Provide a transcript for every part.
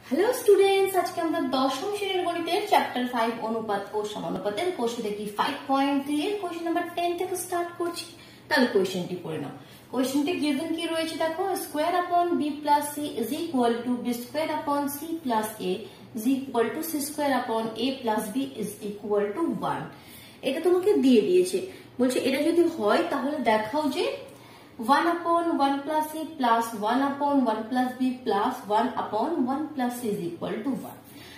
Hello students, আজকে আমরা দশম শ্রেণীর গণিতের চ্যাপ্টার 5 অনুপাত ও সমানুপাতের কোশ্চেন দেখি 5.3 এর কোশ্চেন নাম্বার 10 থেকে স্টার্ট করছি। তাহলে কোশ্চেনটি পড়ে নাও। কোশ্চেনটি গিভেন কি রয়েছে দেখো, স্কয়ার আপন b plus c is equal two b square আপন c plus a is equal two c square আপন a plus b is equal two 1। এটা তোমাকে দিয়ে দিয়েছে, বলছে এটা যদি হয় তাহলে দেখাও যে 1 upon 1 plus a plus 1 upon 1 plus b plus 1 upon 1 plus c is equal to 1।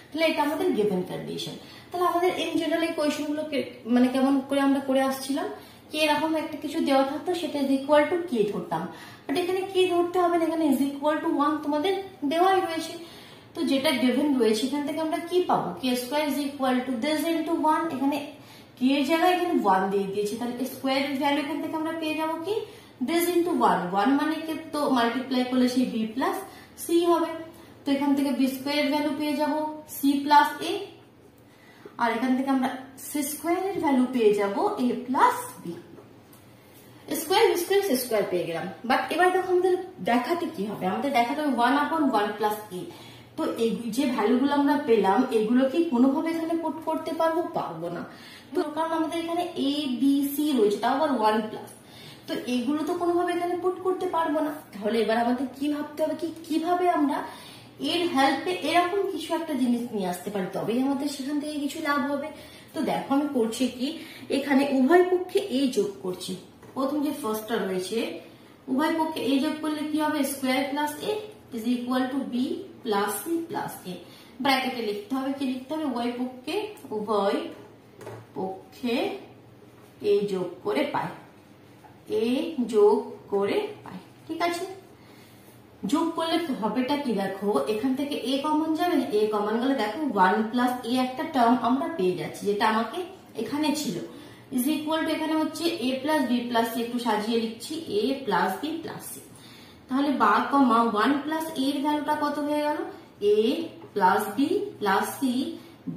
তাহলে এটা আমাদের given condition। তাহলে আমাদের in general এই কোয়েশ্চেন গুলো মানে কেমন করে আমরা করে আসছিলাম কি এরকম একটা কিছু দেওয়া থাকতো, সেটা is equal to কি ধরতাম, বাট এখানে কি ধরতে হবে না, এখানে is equal to 1 তোমাদের দেওয়াই রয়েছে। তো যেটা given রয়েছে এখান থেকে আমরা কি পাবো, k square is equal to this into 1। এখানে k এর জায়গায় এখানে 1 দিয়ে দিয়েছি, তাহলে স্কয়ার এর ভ্যালু এখান থেকে আমরা পেয়ে যাবো কি this into 1 মানে কি, তো মাল্টিপ্লাই করলে সেই b প্লাস c হবে। তো এখান থেকে b স্কয়ার এর ভ্যালু পেয়ে যাব c প্লাস a, আর এখান থেকে আমরা c স্কয়ার এর ভ্যালু পেয়ে যাব a plus b। Square b square c square পেয়ে গেলাম। বাট এবার দেখো আমাদের দেখাতে কি হবে, আমাদের দেখাতে হবে 1 upon 1 plus a। তো এই যে ভ্যালুগুলো আমরা পেলাম এগুলো কি কোনোভাবে এখানে পুট করতে পারবো না। তো কারণ আমাদের এখানে a b c রয়েছে, তাও আবার 1 প্লাস, তো এগুলো তো কোনোভাবে এখানে পুট করতে পারবো না। তাহলে এবার আমাদের কি ভাবতে হবে, কিভাবে আমরা এর হেল্পে এরকম কিছু একটা জিনিস নিয়ে আসতে পারি, তবেই আমাদের সেখান থেকে কিছু লাভ হবে। তো দেখো আমি করছি কি, এখানে উভয় পক্ষে a যোগ করছি। প্রথম যে ফার্স্টটা রয়েছে, উভয় পক্ষে a যোগ করলে কি হবে, square plus a is equal two b plus c plus a। ব্র্যাকেটে লিখতে হবে, কি লিখতে হবে, উভয় পক্ষে a যোগ করে পাই, a যোগ করে পাই। ঠিক আছে, যোগ করলে হবেটা কি দেখো, এখান থেকে a কমন যাবে, a কমন গেলে দেখো 1 প্লাস a একটা টার্ম আমরা পেয়ে যাচ্ছি, যেটা আমাকে এখানে ছিল, ইজ ইকুয়াল টু এখানে হচ্ছে a plus b plus c, একটু সাজিয়ে লিখছি a plus b plus c। তাহলে বা কমা 1 প্লাস a এর ভ্যালুটা কত হয়ে গেল, a plus b plus c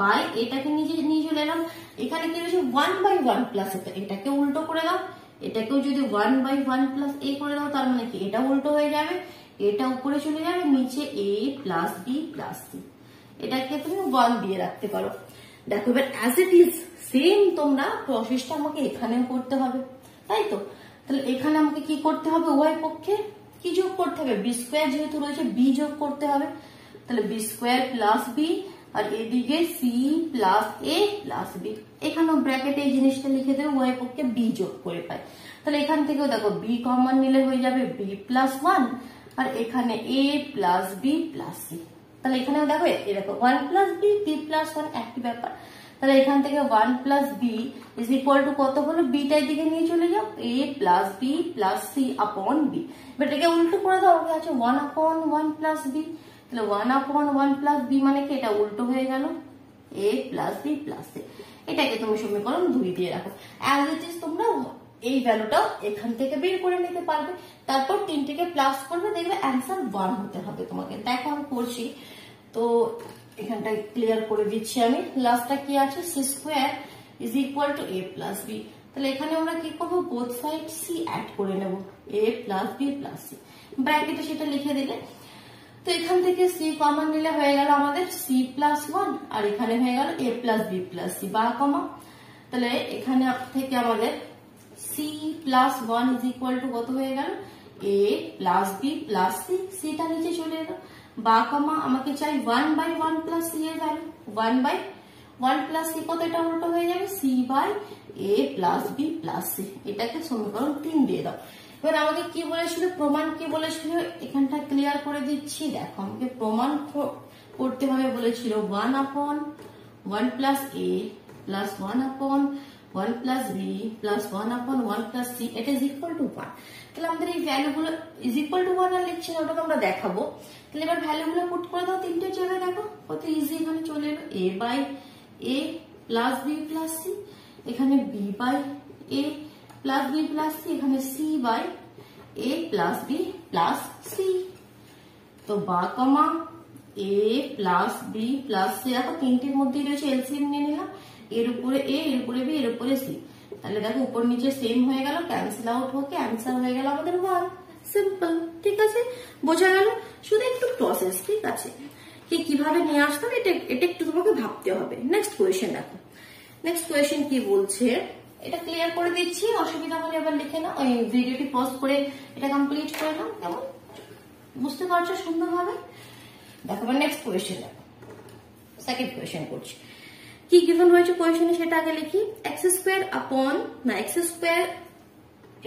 by এটাকে নিয়ে চলে এলাম। এখানে কি রয়েছে 1/1 প্লাস, এটাকে উল্টো করে দাও, এটাকেও যদি 1/1 প্লাস a করে দাও, তার মানে কি এটা উল্টো হয়ে যাবে, এটা উপরে চলে যাবে, নিচে a plus b plus c। এটাকে তুমি 1 দিয়ে রাখতে পারো। দেখো এবার অ্যাজ ইট ইজ সেম তোমরা প্রসেসটা আমাকে এখানেও করতে হবে, তাই তো। তাহলে এখানে আমাকে কি করতে হবে, উভয় পক্ষে কি যোগ করতে হবে, বি স্কোয়ার যেহেতু রয়েছে b যোগ করতে হবে। তাহলে বি স্কোয়ার প্লাস b, আর এদিকে c plus a plus b। এখানেও ব্র্যাকেটে এই জিনিসটা লিখে দেবে, উভয় পক্ষে b যোগ করে পাই। তাহলে এখান থেকেও দেখো b কমন নিলে হয়ে যাবে b প্লাস 1, আর এখানে a plus b plus c। তাহলে এখানেও দেখো এরকম 1 প্লাস b প্লাস 1 একই ব্যাপার। তাহলে এখান থেকে 1 plus b is equal to কত হলো, bটা এদিকে নিয়ে চলে যাও, a plus b plus c আপন b। বাট এটাকে উল্টো করে দাও, আছে 1 আপন 1 প্লাস b। তাহলে 1 আপন 1 প্লাস b মানে কি এটা উল্টো হয়ে গেল, a plus b plus c। এটাকে তুমি সমীকরণ 2 দিয়ে রাখো। অ্যাজ ইট ইজ তোমরা এই ভ্যালুটা এখান থেকে বের করে নিতে পারবে, তারপর তিনটিকে প্লাস করবে, দেখবে অ্যান্সার 1 হতে হবে তোমাকে। দেখো আমি করছি, তো এখানটা ক্লিয়ার করে দিচ্ছি আমি। লাস্টটা কি আছে, c square is equal two a plus b। তাহলে এখানে আমরা কি করবো, বোথ সাইড c অ্যাড করে নেব, a plus b plus c, ব্র্যাকেটে সেটা লিখে দিলে। তো এখান থেকে c কমন নিলে হয়ে গেল আমাদের c প্লাস 1, আর এখানে হয়ে গেল a plus b plus c বা কমা। তাহলে এখানে থেকে আমাদের c plus 1 is equal to কত হয়ে গেল, a plus b plus c, cটা নিচে চলে এলো, বা কমা আমাকে চাই 1/1 প্লাস c এর ভ্যালু, 1/1 প্লাস c কত, এটা উল্টো হয়ে যাবে c by a plus b plus c। এটাকে সমীকরণ 3 দিয়ে দাও। এবার আমাকে কি বলেছিল, প্রমাণ কি বলেছিল, এখানটা ক্লিয়ার করে দিচ্ছি। দেখো আমাকে প্রমাণ করতে হবে বলেছিল 1 upon 1 plus a plus 1 upon 1 plus b plus 1 upon 1 plus c, এটা is equal to 1। তাহলে আমাদের এই ভ্যালুগুলো is equal to 1 আর লিখছি না, ওটাকে আমরা দেখাবো। তাহলে এবার ভ্যালুগুলো পুট করে দাও তিনটে জায়গায়, দেখো কত ইজি এখানে চলে এলো, a by a plus b plus c, এখানে b by a plus b plus c, এখানে c by a plus b plus c। তো বা কমা a plus b plus c, দেখো তিনটির মধ্যেই রয়েছে, এলসিএম নিয়ে নিলাম, এর উপরে a, এর উপরে b, এর উপরে c। তাহলে দেখো উপর নিচে সেম হয়ে গেল, ক্যান্সেল আউট হোকে অ্যান্সার হয়ে গেল আমাদের 1। সিম্পল, ঠিক আছে, বোঝা গেল, শুধু একটু প্রসেস, ঠিক আছে। কি কিভাবে নিয়ে আসতে হবে এটা একটু তোমাকে ভাবতে হবে। নেক্সট কোয়েশ্চেন দেখো, নেক্সট কোয়েশ্চেন কি বলছে এটা ক্লিয়ার করে দিচ্ছি, অসুবিধা হলে আবার লিখে নাও, ওই ভিডিওটি পজ করে এটা কমপ্লিট করে নাও, কেমন বুঝতে পারছো সুন্দরভাবে। দেখো নেক্সট কোয়েশ্চেন দেখো, সেকেন্ড কোয়েশ্চেন করছি, কি গিভেন রয়েছে কোয়েশ্চেনে সেটা আগে লিখি। এক্স স্কোয়ার আপন না x square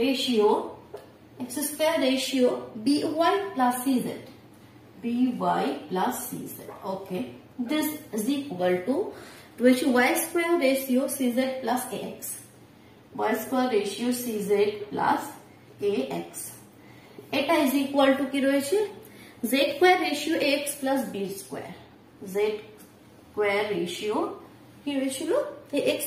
ratio by plus cz, by plus cz, okay, this is equal to হচ্ছে y square ratio cz plus ax, y square ratio cz plus ax, এটা is equal to কি রয়েছে z square ratio ax plus b square, z square ratio কি হয়েছিল ax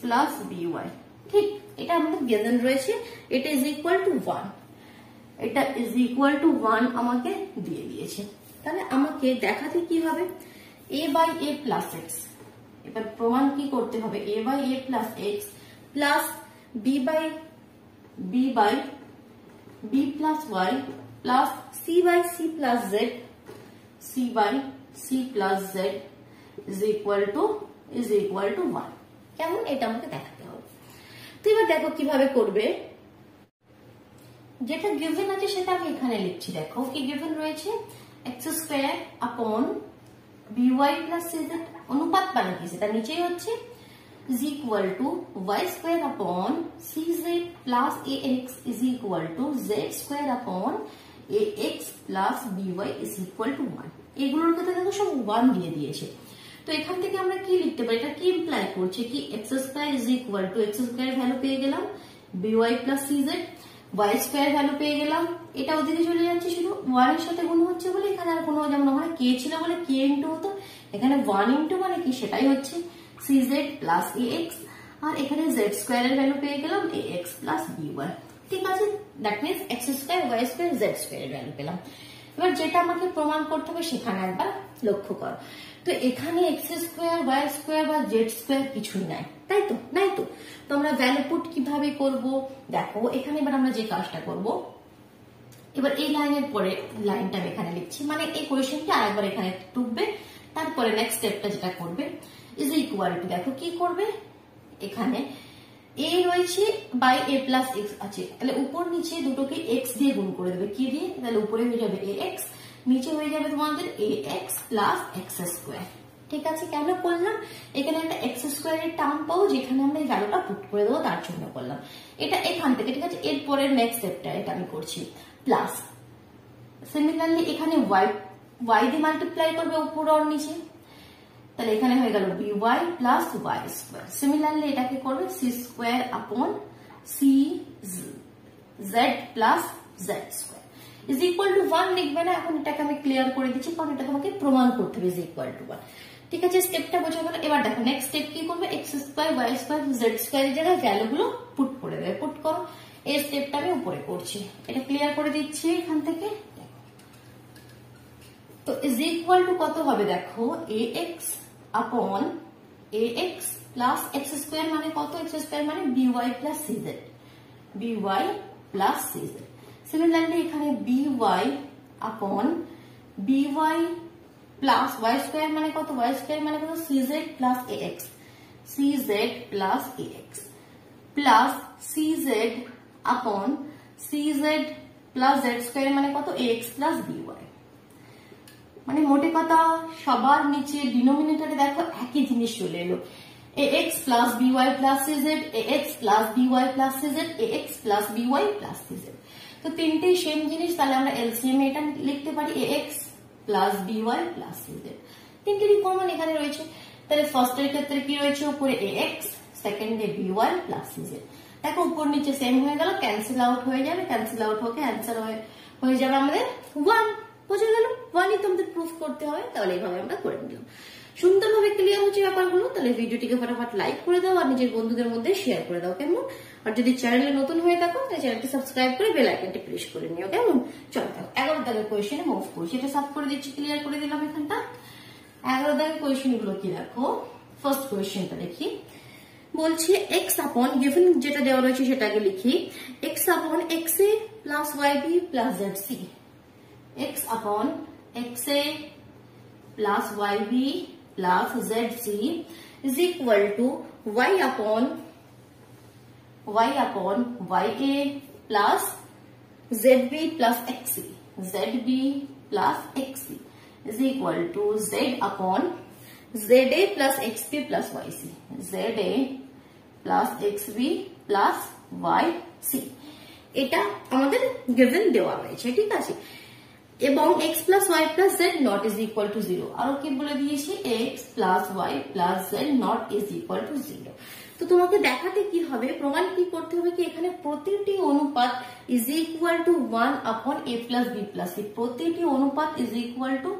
plus by, ঠিক, এটা আমাদের given রয়েছে, এটা is equal to 1, এটা is equal to 1 আমাকে দিয়ে দিয়েছে। তাহলে আমাকে দেখাতে কি হবে a by a plus x, এবার প্রমাণ কি করতে হবে a by a plus x plus b by b plus y plus c by c plus z, c by c plus z is equal to 1, কেমন এটা আমাকে দেখাতে হবে। তো এবার দেখো কিভাবে করবে, যেটা গিভেন আছে সেটা আমি এখানে লিখছি। দেখো কি গিভেন রয়েছে x স্কয়ার আপন by প্লাস cz, অনুপাত মানে কি সেটা নিচেই হচ্ছে, is equal to y square আপন cz plus ax is equal to z square আপন ax plus by is equal to 1, এগুলোর ক্ষেত্রে দেখো সব 1 দিয়ে দিয়েছে। তো এখান থেকে আমরা কি লিখতে পারি, এটা কি ইমপ্লাই করছে কি x square is equal to x square value পেয়ে গেলাম by plus cz, y square value পেয়ে গেলাম, এটা ওদিকে চলে যাচ্ছে শুধু 1 এর সাথে গুণ হচ্ছে বলে এখানে আর কোনো, যেমন ওখানে k ছিল বলে k ইনটু হতো, এখানে 1 ইনটু মানে কি সেটাই হচ্ছে cz প্লাস ax, আর এখানে z স্কয়ার এর ভ্যালু পেয়ে গেলাম ax প্লাস by, ঠিক আছে, that means x square y square z square এর ভ্যালু পেলাম। এবার যেটা আমাকে প্রমাণ করতে হবে সেখানে একবার লক্ষ্য করো, তো এখানে এক্স স্কোয়ার ওয়াই স্কোয়ার বা জেড স্কোয়ার কিছুই নাই, তাই তো নাই তো, তো আমরা ভ্যালু পুট কিভাবে করব দেখো, এখানে এবার আমরা যে কাজটা করব, এবার এই লাইনের পরে লাইনটা আমি এখানে লিখছি, মানে এই কোয়েশ্চেনটা আরেকবার এখানে টুকবে, তারপরে নেক্সট স্টেপটা যেটা করবে ইজ ইকুয়াল টু, দেখো কি করবে এখানে a রয়েছে বাই a প্লাস x আছে, তাহলে উপর নিচে দুটোকে x দিয়ে গুণ করে দেবে, কি দিয়ে, তাহলে উপরে হয়ে যাবে ax, নিচে হয়ে যাবে তোমাদের ax প্লাস x স্কোয়ার, ঠিক আছে। কেন করলাম, এখানে একটা x স্কোয়ার এর টার্ম পাবো যেখানে আমরা এই ভ্যালুটা পুট করে দেবো, তার জন্য করলাম এটা এখান থেকে, ঠিক আছে। এরপরের নেক্সট স্টেপটা এটা আমি করছি, প্লাস সিমিলারলি এখানে y দিয়ে মাল্টিপ্লাই করবে উপর আর নিচে, তাহলে এখানে হয়ে গেল by plus y square, similarly এটাকে করবে c স্কোয়ার আপন c z plus z square is equal two 1 লিখবে না, এখন এটাকে আমি ক্লিয়ার করে দিচ্ছি কারণ এটা তোমাকে প্রমাণ করতে হবে ইজ ইকুয়াল টু 1, ঠিক আছে। স্টেপটা বোঝা গেল। এবার দেখো নেক্সট স্টেপ কি করবে, x square y square z square এর জায়গায় ভ্যালুগুলো পুট করে দেবে, পুট করো, এই স্টেপটা আমি উপরে করছি, এটা ক্লিয়ার করে দিচ্ছি এখান থেকে। তো ইজ ইকুয়াল টু কত হবে দেখো ax আপন ax প্লাস x স্কোয়ার মানে কত, x স্কোয়ার মানে by plus cz, by plus cz, similarly এখানে by আপন by প্লাস y স্কোয়ার মানে কত, y স্কোয়ার মানে কত cz plus ax, cz plus ax plus cz আপন cz প্লাস z স্কোয়ার মানে কত ax প্লাস by, মানে মোটে কথা সবার নিচে ডিনোমিনেটরে দেখো একই জিনিস চলে এলো, ax plus by plus cz, ax plus by plus cz, ax plus by plus cz, তো তিনটেই সেম জিনিস, তাহলে আমরা এলসিএম এটা লিখতে পারি ax plus by plus cz, তিনটেরই কমন এখানে রয়েছে, তাহলে ফার্স্ট এর ক্ষেত্রে কি রয়েছে উপরে ax, সেকেন্ডে by প্লাস cz, দেখো উপর নিচে সেম হয়ে গেল, ক্যান্সেল আউট হয়ে যাবে, ক্যান্সেল আউট হয়ে অ্যান্সার হয়ে যাবে আমাদের 1, বুঝে গেল, 1ই তোমাদের প্রুফ করতে হবে, তাহলে এইভাবে আমরা করে নিলাম। সুন্দরভাবে ক্লিয়ার হচ্ছে ব্যাপারগুলো, তাহলে ভিডিওটিকে ফটাফট লাইক করে দাও আর নিজের বন্ধুদের মধ্যে শেয়ার করে দাও, কেমন। আর যদি চ্যানেলে নতুন হয়ে থাকো তাহলে চ্যানেলটি সাবস্ক্রাইব করে বেল আইকনটি প্রেস করে নিও, কেমন। চলো 11 দাগের কোয়েশ্চেনে মুভ করছি, এটা সলভ করে দিচ্ছি, ক্লিয়ার করে দিলাম এখানটা। 11 দাগের কোয়েশ্চেন গুলো কি দেখো, ফার্স্ট কোয়েশ্চেনটা দেখি, বলছে x আপন গিভেন যেটা দেওয়া রয়েছে সেটা আগে লিখি, x আপন xa plus yb plus zc, x upon XA plus YB plus ZC is equal to Y upon YA plus ZB plus XC. ZB plus XC is equal to Z upon ZA plus XB plus YC. ZA plus XB plus YC. এটা আমাদের given দেওয়া রয়েছে, ঠিক আছে। এবং x plus y plus z not is equal to 0, আর কি বলে দিয়েছি x plus y plus z not is equal to 0। তো তোমাকে দেখাতে কি হবে, প্রমাণ কি করতে হবে কি এখানে প্রতিটি অনুপাত is equal to 1 upon a plus b plus c, প্রতিটি অনুপাত is equal to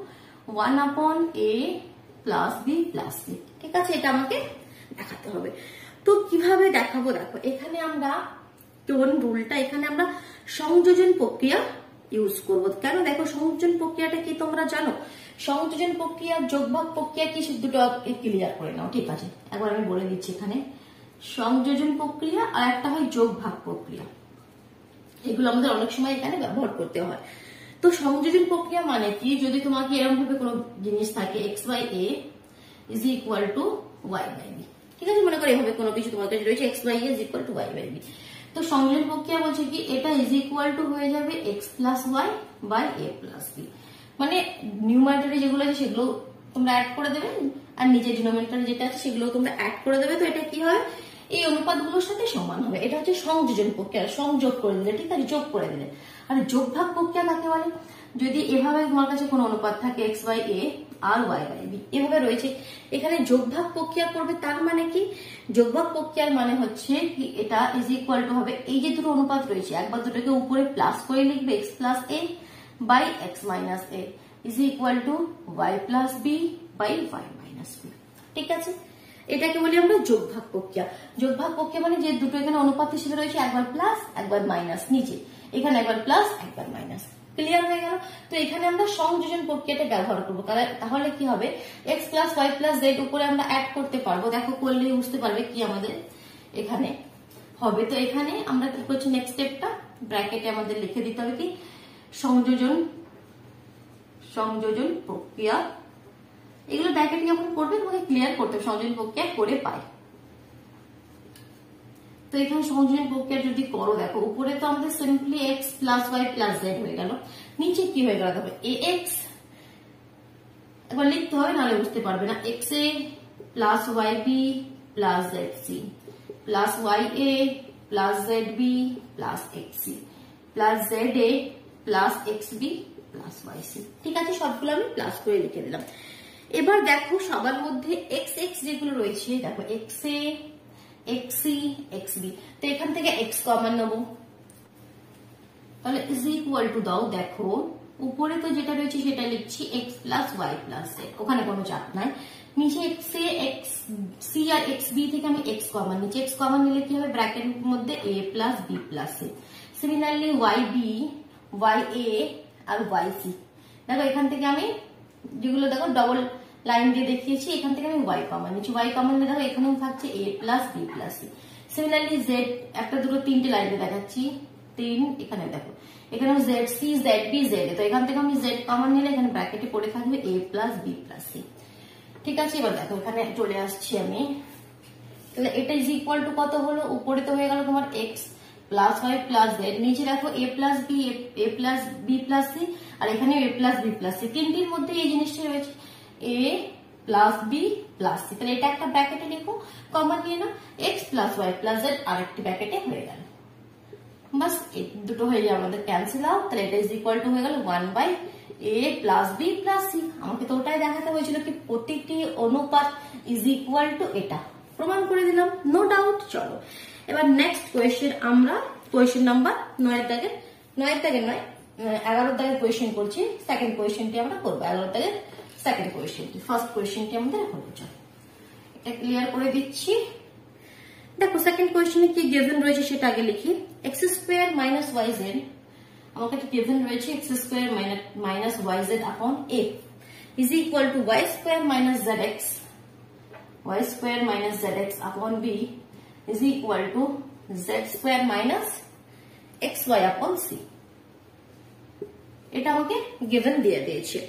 1 upon a plus b plus c, ঠিক আছে। এটা আমাকে দেখাতে হবে। তো কিভাবে দেখাবো, দেখো এখানে আমরা কোন রুলটা, এখানে আমরা সংযোজন প্রক্রিয়া ইউজ করবো। কেন, দেখো সংযোজন প্রক্রিয়াটা কি তোমরা জানো, সংযোজন প্রক্রিয়া যোগভাগ প্রক্রিয়া কি, দুটো ক্লিয়ার করে নাও, ঠিক আছে। একবার আমি বলে দিচ্ছি, এখানে সংযোজন প্রক্রিয়া আর একটা হয় যোগভাগ প্রক্রিয়া, এগুলো আমাদের অনেক সময় এখানে ব্যবহার করতে হয়। তো সংযোজন প্রক্রিয়া মানে কি, যদি তোমাকে এরকম ভাবে কোনো জিনিস থাকে x by a is equal to y by b, ঠিক আছে, মনে করো এভাবে কোনো কিছু তোমার কাছে রয়েছে x by a is equal to y by b। তো সংযোজন প্রক্রিয়া বলছে কি এটা ইজ ইকুয়াল টু হয়ে যাবে x plus y by a plus b, মানে নিউমারেটরে যেগুলো আছে সেগুলো তোমরা অ্যাড করে দেবে, আর নিচে ডিনোমিনেটরে যেটা আছে সেগুলো তোমরা অ্যাড করে দেবে। তো এটা কি হয়, এই অনুপাতগুলোর সাথে সমান হবে। এটা হচ্ছে সংযোজন প্রক্রিয়া, সংযোগ করে দিলে, ঠিক আছে, যোগ করে দিলে। আর যোগভাগ প্রক্রিয়া কাকে বলে, যদি এভাবে তোমার কাছে কোনো অনুপাত থাকে x বাই a আর y বাই b এভাবে রয়েছে, এখানে যোগভাগ প্রক্রিয়া করবে, তার মানে কি যোগভাগ প্রক্রিয়ার মানে হচ্ছে কি এটা ইজ ইকুয়াল টু হবে, এই যে দুটো অনুপাত রয়েছে একবার দুটোকে উপরে প্লাস করে লিখবে x plus a by x minus a is equal to y plus b by y minus b, ঠিক আছে। এটাকে বলি আমরা যোগভাগ প্রক্রিয়া। যোগভাগ প্রক্রিয়া মানে যে দুটো এখানে অনুপাত হিসেবে রয়েছে, একবার প্লাস একবার মাইনাস, নিচে এখানে একবার প্লাস একবার মাইনাস, ক্লিয়ার হয়ে গেল। তো এখানে আমরা সংযোজন প্রক্রিয়াটা ব্যবহার করবো, তাহলে কি হবে x plus Y plus z উপরে আমরা অ্যাড করতে পারবো, দেখো করলেই বুঝতে পারবে কি আমাদের এখানে হবে। তো এখানে আমরা কি করছি, নেক্সট স্টেপটা ব্র্যাকেটে আমাদের লিখে দিতে হবে কি সংযোজন প্রক্রিয়া, এগুলো ব্র্যাকেটে যখন করবে তোমাকে ক্লিয়ার করতে হবে সংযোজন প্রক্রিয়া করে পাই। তো এখানে সংযোজন প্রক্রিয়া যদি করো, দেখো উপরে তো আমাদের simply x plus Y plus z হয়ে গেল, নিচে কি হয়ে গেল দেখো ax, একবার লিখতে হবে নাহলে বুঝতে পারবে না, xa plus yb plus zc plus ya plus zb plus xc plus za plus xb plus yc, ঠিক আছে, সবগুলো আমি প্লাস করে লিখে দিলাম। এবার দেখো সবার মধ্যে x x যেগুলো রয়েছে, দেখো xa xc xb, তো এখান থেকে x কমন নেব, তাহলে ইজ ইকুয়াল টু দাও, দেখো উপরে তো যেটা রয়েছে সেটা লিখছি x plus Y plus z, ওখানে কোনো চাপ নাই। নিচে xa xc আর xb থেকে আমি x কমন নিচে, x কমন নিলে কি হবে, ব্র্যাকেটের মধ্যে a plus b plus c, similarly yb ya আর yc, দেখো এখান থেকে আমি যেগুলো দেখো ডবল লাইন দিয়ে দেখিয়েছি, এখান থেকে আমি y কমন নিচ্ছি, y কমন নিয়ে দেখো এখানেও থাকছে a plus b plus c। Similarly z একটা দুটো তিনটে লাইনে দেখাচ্ছি, 3, এখানে দেখো এখানেও zc zb za, তো এখান থেকে আমি z কমন নিলে এখানে ব্র্যাকেটে পড়ে থাকবে a plus b plus c, ঠিক আছে। এবার দেখো এখানে চলে আসছি আমি, তাহলে এটা ইজ ইকুয়াল টু কত হলো, উপরে তো হয়ে গেল তোমার x plus Y plus z, নিচে দেখো a plus b plus c, আর এখানে a plus b plus c, তিনটির মধ্যে এই জিনিসটা রয়েছে a plus b plus c, তাহলে এটা একটা ব্র্যাকেটে লিখো, কমন নিয়ে না x plus Y plus Z আর একটি ব্র্যাকেটে হয়ে গেল, বাস দুটো হয়ে যাবে আমাদের ক্যান্সেল আউট। তাহলে এটা ইজ ইকুয়াল টু হয়ে গেল 1 by a plus b plus c। আমাকে তো ওটাই দেখাতে হয়েছিল কি প্রতিটি অনুপাত ইজ ইকুয়াল টু এটা, প্রমাণ করে দিলাম, নো ডাউট। চলো এবার নেক্সট কোয়েশ্চেন, আমরা কোয়েশ্চেন নাম্বার 9 এর দাগে 11 এর দাগে কোয়েশ্চেন করছি, সেকেন্ড কোয়েশ্চেনটি আমরা করবো, 11 এর দাগে সেকেন্ড কোয়েশ্চেনটি, ফার্স্ট কোয়েশ্চেনটি আমাদের হলো। চলো এটা ক্লিয়ার করে দিচ্ছি। দেখো সেকেন্ড কোয়েশ্চেনে কি গিভেন রয়েছে সেটা আগে লিখি, x স্কয়ার মাইনাস yz, আমার কাছে গিভেন রয়েছে x স্কয়ার মাইনাস yz আপন a is equal to y square minus zx আপন b is equal two z square minus xy আপন c। এটা আমাকে গিভেন দিয়ে দিয়েছে।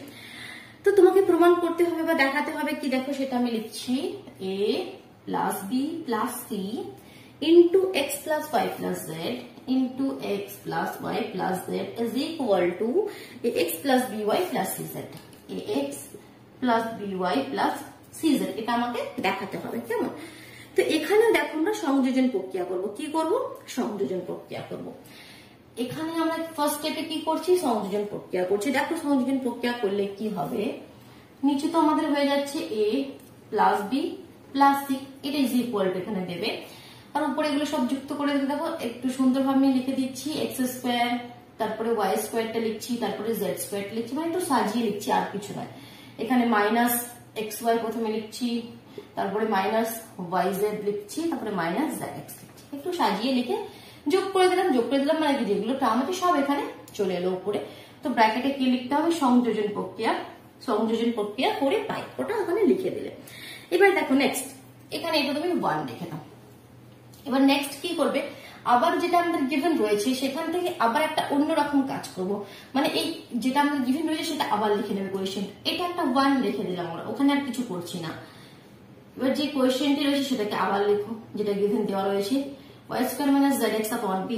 তো তোমাকে প্রমাণ করতে হবে বা দেখাতে হবে কি, দেখো সেটা আমি লিখছি, a plus B plus C into x plus Y plus Z into x plus Y plus z is equal to x plus B Y plus C z. X plus B Y plus C z এটা আমাকে দেখাতে হবে, কেমন? তো এখানে দেখো আমরা সংযোজন প্রক্রিয়া করব। কি করব? সংযোজন প্রক্রিয়া করব। এখানে আমরা ফার্স্ট স্টেপে কি করছি? সংযোজন প্রক্রিয়া করছি। দেখো সংযোজন প্রক্রিয়া করলে কি হবে, নিচে তো আমাদের হয়ে যাচ্ছে a plus B plus c, এটা ইজ ইকুয়াল টু এখানে দেবে, আর উপরে এগুলো সব যুক্ত করে দিতে। দেখো একটু সুন্দরভাবে আমি লিখে দিচ্ছি, এক্স স্কোয়ার, তারপরে ওয়াই স্কোয়ারটা লিখছি, তারপরে জেড স্কোয়ারটা লিখছি, মানে একটু সাজিয়ে লিখছি, আর কিছু নয়। এখানে মাইনাস এক্স ওয়াই প্রথমে লিখছি, তারপরে মাইনাস ওয়াই জেড লিখছি, তারপরে মাইনাস জেড এক্স লিখছি, একটু সাজিয়ে লিখে যোগ করে দিলাম। যোগ করে দিলাম মানে কি, যেগুলো টার্ম আছে সব এখানে চলে এলো উপরে। তো ব্র্যাকেটে কি লিখতে হবে? সংযোজন প্রক্রিয়া। সংযোজন প্রক্রিয়া করে পাই, ওটা ওখানে লিখে দিলে। এবার দেখো নেক্সট, এখানে এটা তুমি 1 লিখে দাও। এবার নেক্সট কি করবে, আবার যেটা আমাদের গিভেন রয়েছে সেখান থেকে আবার একটা অন্যরকম কাজ করব, মানে এই যেটা আমাদের গিভেন রয়েছে সেটা আবার লিখে নেবে কোয়েশ্চেন। এটা একটা 1 লিখে দিলাম আমরা, ওখানে আর কিছু করছি না। এবার যে কোয়েশ্চেনটি রয়েছে সেটাকে আবার লিখো, যেটা গিভেন দেওয়া রয়েছে, y square minus zx upon b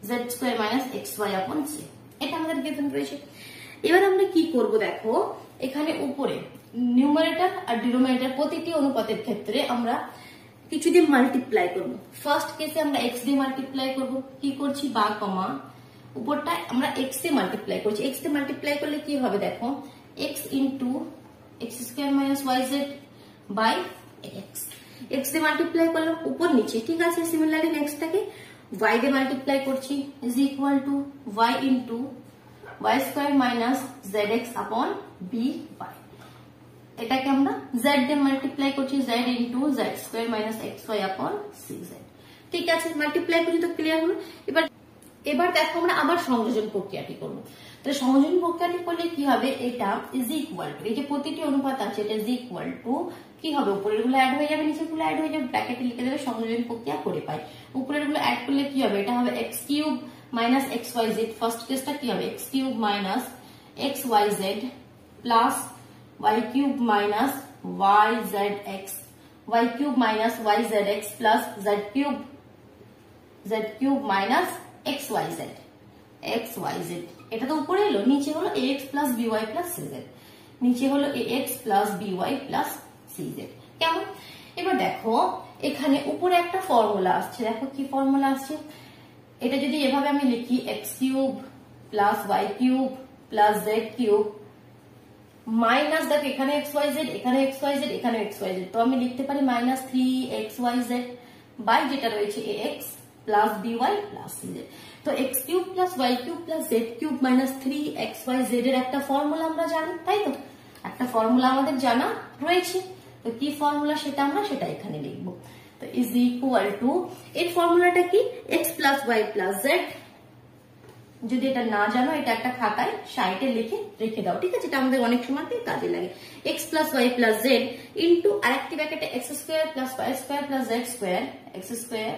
z square minus xy upon c, এটা আমাদের গিভেন রয়েছে। এবার আমরা কি করব, দেখো এখানে উপরে নিউমারেটর আর ডিনোমিনেটর প্রতিটি অনুপাতের ক্ষেত্রে আমরা কিছু দিয়ে মাল্টিপ্লাই করব। ফার্স্ট কেসে আমরা x দিয়ে মাল্টিপ্লাই করব। কি করছি, বা কমা উপরটা আমরা x দিয়ে মাল্টিপ্লাই করছি। x দিয়ে মাল্টিপ্লাই করলে কি হবে, দেখো x into x square minus Y z by x. X দিয়ে মাল্টিপ্লাই করলাম উপর নিচে, ঠিক আছে। সিমিলারলি নেক্সটটাকে y দিয়ে মাল্টিপ্লাই করছি, is equal to y into y square minus Z x upon b y. এটাকে আমরা z দিয়ে মাল্টিপ্লাই করছি, z into z square minus x y upon c z, ঠিক আছে। মাল্টিপ্লাই করছি তো ক্লিয়ার হলো। এবার দেখো আমরা আবার সংযোজন প্রক্রিয়াটি করবো। তাহলে সংযোজন প্রক্রিয়াটি করলে কি হবে, এটা ইজ ইকুয়াল টু, এই যে প্রতিটি অনুপাত আছে এটা ইজ ইকুয়াল টু কি হবে, উপরের গুলো অ্যাড হয়ে যাবে, নিচের গুলো অ্যাড হয়ে যাবে, ব্র্যাকেটে লিখে দেবে সংযোজন প্রক্রিয়া করে পাই। উপরের গুলো অ্যাড করলে কি হবে, এটা হবে x cube minus x y z. First কেসটা কি হবে, x cube minus x y z plus y cube minus Y z x, y cube minus Y z x plus z cube minus x y z. এটা তো উপরে এলো, নিচে হলো ax plus by plus cz, নিচে হলো ax plus by plus cz, কেমন? এবার দেখো এখানে উপরে একটা ফর্মুলা আসছে, দেখো কি ফর্মুলা আসছে, এটা যদি এভাবে আমি লিখি x cube plus y cube plus z cube minus, দেখো এখানে এক্স ওয়াই জেড, এখানে এক্স ওয়াই জেড, এখানে এক্স ওয়াই জেড, তো আমি লিখতে পারি মাইনাস 3xyz বাই যেটা রয়েছে ax plus by plus cz। তো x cube plus y cube plus z cube minus 3xyz এর একটা ফর্মুলা আমরা জানি, তাই তো? একটা ফর্মুলা আমাদের জানা রয়েছে, তো কি ফর্মুলা সেটা এখানে লিখবো। তো ইজ ইকুয়াল টু, এর ফর্মুলাটা কি, x plus Y plus z. যদি এটা না জানো এটা একটা খাতায় সাইডে লিখে রেখে দাও, ঠিক আছে, এটা আমাদের অনেক সময় কাজে লাগে। X plus Y plus Z into আরেকটি ব্র্যাকেটে X square plus Y square plus Z square, X square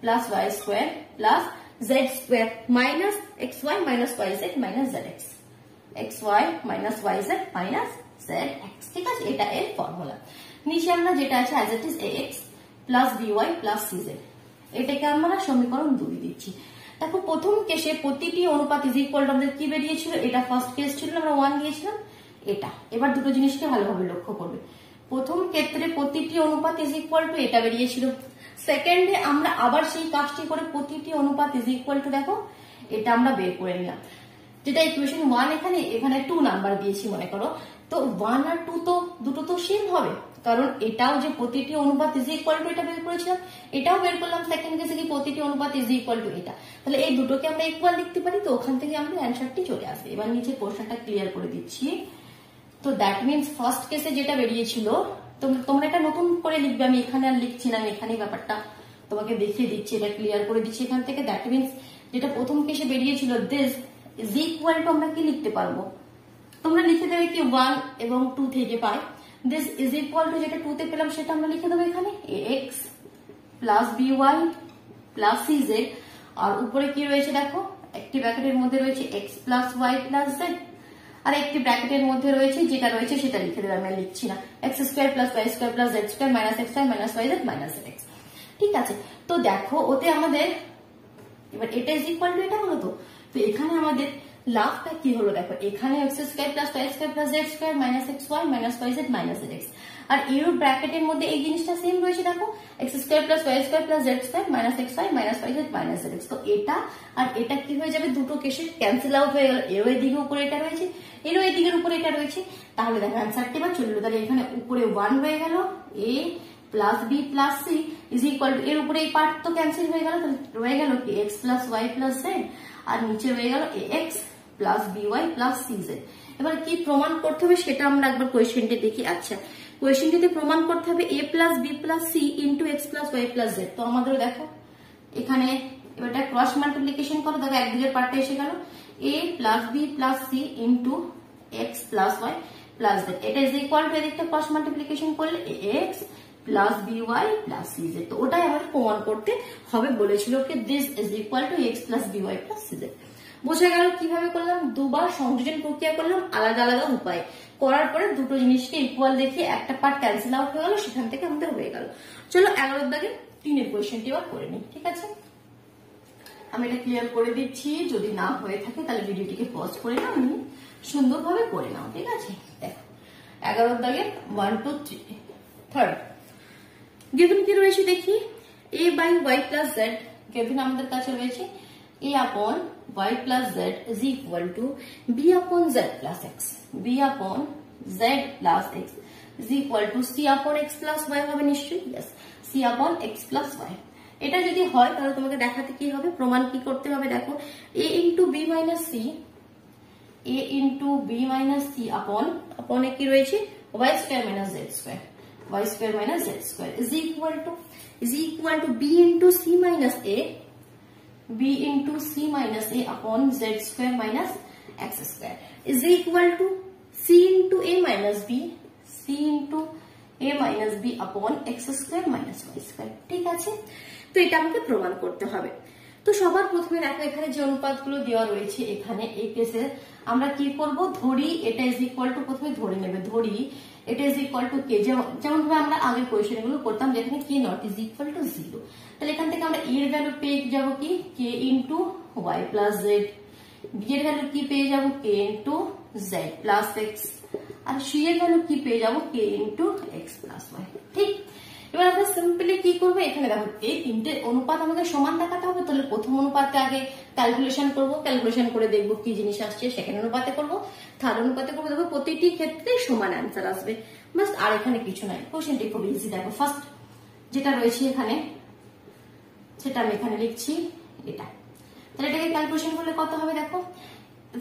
plus Y square plus Z square minus x Y minus Y Z minus Z X, X Y minus Y Z minus Z x, ঠিক আছে, এটা এর formula. নিচে আমরা যেটা আছে as it is ax plus by plus cz, এটাকে আমরা সমীকরণ 2 দিচ্ছি। দেখো প্রথম কেসে প্রতিটি অনুপাত ইজ ইকুয়াল টু আমাদের কি বেরিয়েছিল, এটা ফার্স্ট কেস ছিল, আমরা 1 দিয়েছিলাম এটা। এবার দুটো জিনিসকে ভালোভাবে লক্ষ্য করবে, প্রথম ক্ষেত্রে প্রতিটি অনুপাত ইজ ইকুয়াল টু এটা বেরিয়েছিল, সেকেন্ডে আমরা আবার সেই কাজটি করে প্রতিটি অনুপাত ইজ ইকুয়াল টু, দেখো এটা আমরা বের করে নিলাম, যেটা ইকুয়েশন 1 এখানে 2 নাম্বার দিয়েছি মনে করো, তো 1 আর 2 তো দুটো তো সেম হবে, কারণ এটাও যে প্রতিটি অনুপাত ইজ ইকুয়াল টু এটা বের করেছিলাম, এটাও বের করলাম সেকেন্ড কেসে কি প্রতিটি অনুপাত ইজ ইকুয়াল টু এটা, তাহলে এই দুটোকে আমরা ইকুয়াল লিখতে পারি, তো ওখান থেকে আমাদের অ্যান্সারটি চলে আসবে। এবার নিচে কোশ্চেনটা ক্লিয়ার করে দিচ্ছি। তো দ্যাট মিনস ফার্স্ট কেসে যেটা বেরিয়েছিল, তোমরা এটা নতুন করে লিখবে, আমি এখানে আর লিখছি না, আমি এখানেই ব্যাপারটা তোমাকে দেখিয়ে দিচ্ছি, এটা ক্লিয়ার করে দিচ্ছি এখান থেকে। দ্যাট মিনস যেটা প্রথম কেসে বেরিয়েছিল দিস ইজ ইকুয়াল টু আমরা কি লিখতে পারবো, তোমরা লিখে দেবে কি 1 এবং 2 থেকে পাই, দিস ইজ ইকুয়াল টু যেটা 2 তে পেলাম সেটা আমরা লিখে দেবো এখানে ax plus by plus cz, আর উপরে কি রয়েছে দেখো একটি ব্র্যাকেটের মধ্যে রয়েছে X plus Y plus Z, আর একটি ব্র্যাকেটের মধ্যে রয়েছে যেটা রয়েছে সেটা লিখে দেবে, আমি লিখছি না, x square plus Y square plus Z square minus x Y minus Y Z minus Z x. ঠিক আছে, তো দেখো ওতে আমাদের এবার এটা ইজ ইকুয়াল টু এটা হলো, তো এখানে আমাদের লাভটা কি হলো দেখো, এখানে X square plus Y square plus Z square minus x Y minus Y Z minus Z X, আর এর ব্র্যাকেটের মধ্যে এই জিনিসটা সেম রয়েছে দেখো, X square plus Y square plus Z square minus x Y minus Y Z minus Z X. তো এটা আর এটা কি হয়ে যাবে, দুটো কেসে ক্যান্সেল আউট হয়ে গেল, এরও এদিকে উপরে এটা রয়েছে, এরও এদিকের উপরে এটা রয়েছে, তাহলে দেখো অ্যান্সারটি এবার চললো, তাহলে এখানে উপরে 1 হয়ে গেল, A plus B plus C is equal to, এর উপরে এই পার্ট তো ক্যান্সেল হয়ে গেল, তাহলে রয়ে গেল কি x plus Y plus Z, আর নিচে রয়ে গেল A X plus B Y plus C Z. এবার কি প্রমাণ করতে হবে সেটা আমরা একবার কোয়েশ্চেনটি দেখি। আচ্ছা, কোয়েশ্চেনটিতে প্রমাণ করতে হবে A plus B plus C into x plus Y plus Z. তো আমাদের দেখো এখানে এবার ক্রস মাল্টিপ্লিকেশন করো, দেখো একদিকের পার্টটা এসে গেল, A plus B plus C into x plus Y plus Z, এটা ইজ ইকুয়াল টু এদিকটা ক্রস মাল্টিপ্লিকেশন করলে X plus B Y plus C Z. তো ওটাই আমাদের প্রমাণ করতে হবে, বলেছিল কি this is equal to x plus B Y plus C Z. বোঝা গেল কিভাবে করলাম, দুবার সংযোজন প্রক্রিয়া করলাম আলাদা আলাদা উপায়, করার পরে দুটো জিনিসকে ইকুয়াল দেখিয়ে একটা পার্ট ক্যান্সেল আউট হয়ে গেল, সেখান থেকে আমাদের হয়ে গেল। চলো 11 দাগে 3 কোয়েশ্চেনটি এবার করে নিই। ঠিক আছে, আমি এটা ক্লিয়ার করে দিচ্ছি, যদি না হয়ে থাকে তাহলে ভিডিওটিকে পজ করে নাও, আমি সুন্দরভাবে করে নাও। ঠিক আছে, দেখো 11 দাগে 1 2 3 থার্ড গিভেন কি রয়েছে দেখি, a by y plus z, given আমাদের কাছে রয়েছে a upon y plus z is equal to b upon z plus x, b upon z plus x is equal to c upon x plus y হবে নিশ্চয়ই, yes, c upon x plus y। এটা যদি হয় তাহলে তোমাকে দেখাতে কি হবে, প্রমাণ কি করতে হবে দেখো, a into b minus c, a into b minus c upon এ কি রয়েছে y square minus z square, y square minus z square is equal to b into c minus a, b into c minus a upon z square minus x square is equal to c into a minus b, c into a minus b upon x square minus y square। ঠিক আছে, তো এটা আমাকে প্রমাণ করতে হবে। তো সবার প্রথমে দেখো এখানে যে অনুপাতগুলো দেওয়া রয়েছে, এখানে এই কেসে আমরা কি করব, ধরি এটা ইজ ইকুয়াল টু, প্রথমে ধরে নেবে, ধরি এটা ইজ ইকুয়াল টু কে, যেমন ভাবে আমরা আগের কোয়েশ্চেন গুলো করতাম যেখানে কে নট ইজ ইকুয়াল টু 0, তাহলে এখান থেকে আমরা এর ভ্যালু পেয়ে যাব কি K into Y plus Z, B এর ভ্যালু কি পেয়ে যাব K into Z plus X, আর সি এর ভ্যালু কি পেয়ে যাব K into x plus Y. ঠিক, এবার আমরা সিম্পলি কি করবো, এখানে দেখো এই তিনটে অনুপাত আমাদের সমান দেখাতে হবে, তাহলে প্রথম অনুপাতে আগে ক্যালকুলেশন করবো, ক্যালকুলেশন করে দেখবো কি জিনিস আসছে, সেকেন্ড অনুপাতে করবো, থার্ড অনুপাতে করবো, দেখো প্রতিটি ক্ষেত্রে সমান অ্যান্সার আসবে, বাস আর এখানে কিছু নাই। কোশ্চেনটি খুব ইজি, দেখো ফার্স্ট যেটা রয়েছে এখানে সেটা আমি এখানে লিখছি এটা, তাহলে এটাকে ক্যালকুলেশন করলে কত হবে দেখো,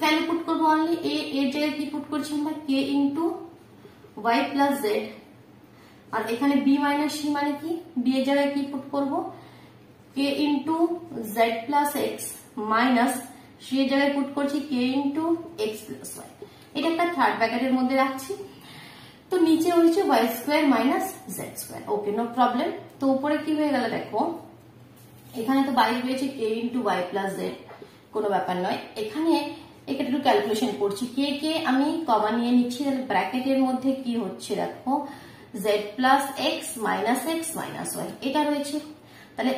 ভ্যালু পুট করবো অনলি এ, এর জায়গায় কি পুট করছি আমরা কে ইন্টু ওয়াই প্লাস জেড, আর এখানে বি মাইনাস সি মানে কি, বি এর জায়গায় কি পুট করবো K into Z plus x minus C এর জায়গায় পুট করছি K into x plus Y, এটা একটা থার্ড ব্র্যাকেটের মধ্যে রাখছি। তো নিচে হয়েছে Y square minus Z square, okay no problem. তো উপরে কি হয়ে গেল দেখো, এখানে তো বাইরে রয়েছে K into Y plus Z, কোনো ব্যাপার নয়, এখানে এখানে একটু ক্যালকুলেশন করছি, কে কে আমি কমা নিয়ে নিচ্ছি, তাহলে ব্র্যাকেটের মধ্যে কি হচ্ছে দেখো z plus x minus y এটা রয়েছে, তাহলে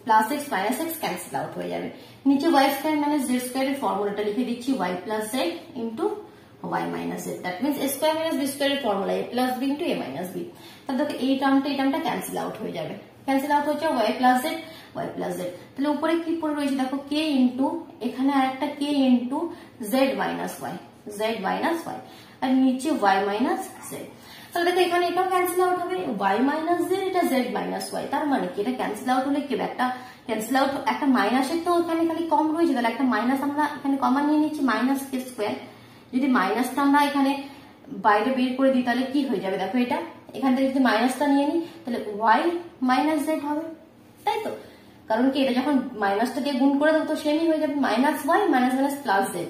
plus x minus x cancel out হয়ে যাবে, নিচে ওয়াই স্কোয়ার মাইনাস জেড স্কোয়ারের ফর্মুলাটা লিখে দিচ্ছি y plus Z into y minus z, that means a square minus b স্কোয়ারের formula a plus b into a minus b, তাহলে দেখো এই টার্মটা ক্যান্সেল আউট হয়ে যাবে, ক্যান্সেল আউট হচ্ছে ওয়াই প্লাস জেড, তাহলে উপরে কি পড়ে রয়েছে দেখো কে ইন্টু, এখানে আর একটা কে ইন্টু জেড মাইনাস ওয়াই, আর নিচে ওয়াই মাইনাস জেড, তাহলে দেখো এখানে এটাও ক্যান্সেল আউট হবে, ওয়াই মাইনাস জেড, এটা জেড মাইনাস ওয়াই, তার মানে কি এটা ক্যান্সেল আউট হলে কি একটা ক্যান্সেল আউট, একটা মাইনাসের তো এখানে খালি কম রয়েছে, তাহলে একটা মাইনাস আমরা এখানে কমা নিয়ে নিচ্ছি মাইনাস কে স্কোয়ার, যদি মাইনাসটা আমরা এখানে বাইরে বের করে দিই তাহলে কি হয়ে যাবে দেখো, এটা এখান থেকে যদি মাইনাসটা নিয়ে নিই তাহলে ওয়াই মাইনাস জেড হবে, তাই তো, কারণ কি এটা যখন মাইনাসটা দিয়ে গুণ করে দেবো তো সেমই হয়ে যাবে, minus y minus minus plus Z,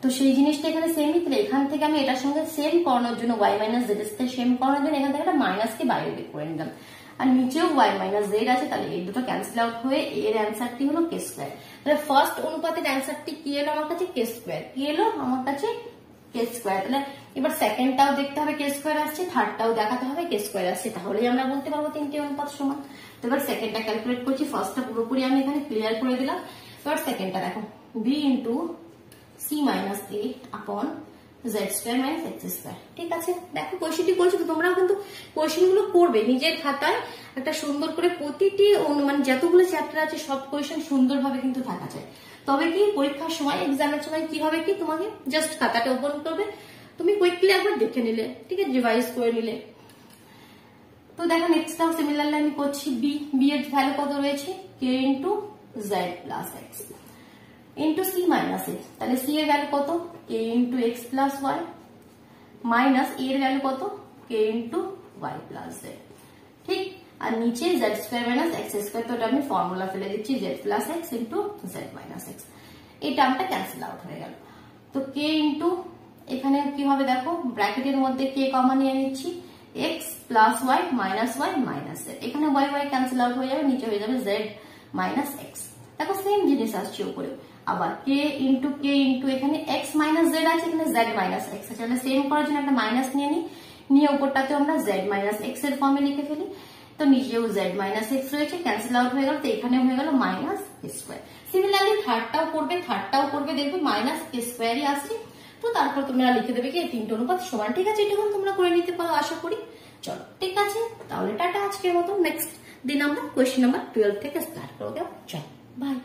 তো সেই জিনিসটা এখানে সেমই, তাহলে এখান থেকে আমি এটার সঙ্গে সেম করানোর জন্য ওয়াই মাইনাস জেড এর সাথে সেম করানোর জন্য এখান থেকে একটা মাইনাসকে বাইরে বের করে নিলাম, আর নিচেও ওয়াই মাইনাস জেড আছে, তাহলে এই দুটো ক্যান্সেল আউট হয়ে এর অ্যান্সারটি হলো কে স্কোয়ার। তাহলে ফার্স্ট অনুপাতের অ্যান্সারটি কি এলো আমার কাছে? কে স্কোয়ার। কি এলো আমার কাছে? কে স্কোয়ার। তাহলে এবার সেকেন্ডটাও দেখতে হবে কে স্কোয়ার আসছে, থার্ডটাও দেখাতে হবে কে স্কোয়ার আসছে, তাহলেই আমরা বলতে পারবো তিনটে অনুপাত সমান। তো এবার সেকেন্ডটা ক্যালকুলেট করছি, ফার্স্টটা পুরোপুরি আমি এখানে ক্লিয়ার করে দিলাম। এবার সেকেন্ডটা দেখো, বি ইন্টু সি মাইনাস এ আপন Z square minus X square. ঠিক আছে, দেখো কোয়েশ্চেনটি করছি, তো তোমরাও কিন্তু কোয়েশ্চেন গুলো করবে নিজের খাতায় একটা সুন্দর করে, প্রতিটি মানে যতগুলো চ্যাপ্টার আছে সব কোয়েশ্চেন সুন্দরভাবে কিন্তু থাকা যায়। তবে কি পরীক্ষার সময় এক্সামের সময় কি হবে কি, তোমাকে জাস্ট খাতাটা ওপেন করবে, তুমি কুইকলি একবার দেখে নিলে, ঠিক আছে, রিভাইজ করে নিলে। তো দেখো নেক্সটটাও সিমিলারলি আমি করছি। বি এর ভ্যালু কত রয়েছে? K into Z plus X into C minus X. তাহলে সি এর ভ্যালু কত? K into x plus Y minus এর ভ্যালু কত? K into Y plus Z. ঠিক, আর নিচে Z square minus X square, তো আমি ফর্মুলা ফেলে দিচ্ছি, Z plus X into Z minus X. এই টার্মটা ক্যান্সেল আউট হয়ে গেল। তো কে ইন্টু এখানে কি হবে দেখো, ব্র্যাকেটের মধ্যে কে কমন নিয়ে নিচ্ছি, x plus Y minus z. এখানে ওয়াই ওয়াই ক্যান্সেল আউট হয়ে যাবে, নিচে হয়ে যাবে জেড মাইনাস এক্স। দেখো সেম জিনিস আসছে উপরে। আবার কে ইন্টু এখানে এক্স মাইনাস জেড আছে, এখানে জেড মাইনাস এক্স আছে, তাহলে সেম করার জন্য একটা মাইনাস নিয়ে উপরটাতে আমরা জেড মাইনাস এক্স এর ফর্মে লিখে ফেলি। তো নিচেও জেড মাইনাস এক্স রয়েছে, ক্যান্সেল আউট হয়ে গেল, তো এখানে হয়ে গেল মাইনাস স্কোয়ার। সিমিলারলি থার্ডটাও করবে, দেখবে মাইনাস স্কোয়ারই আসছে। তো তারপর তোমরা লিখে দেবে কি এই তিনটে অনুপাত সমান। ঠিক আছে, এটুকু তোমরা করে নিতে পারো আশা করি। চলো ঠিক আছে, তাহলে টাটা আজকের মতো। নেক্সট দিন আমরা কোয়েশ্চেন নাম্বার 12 থেকে স্টার্ট করবো। চলো বাই।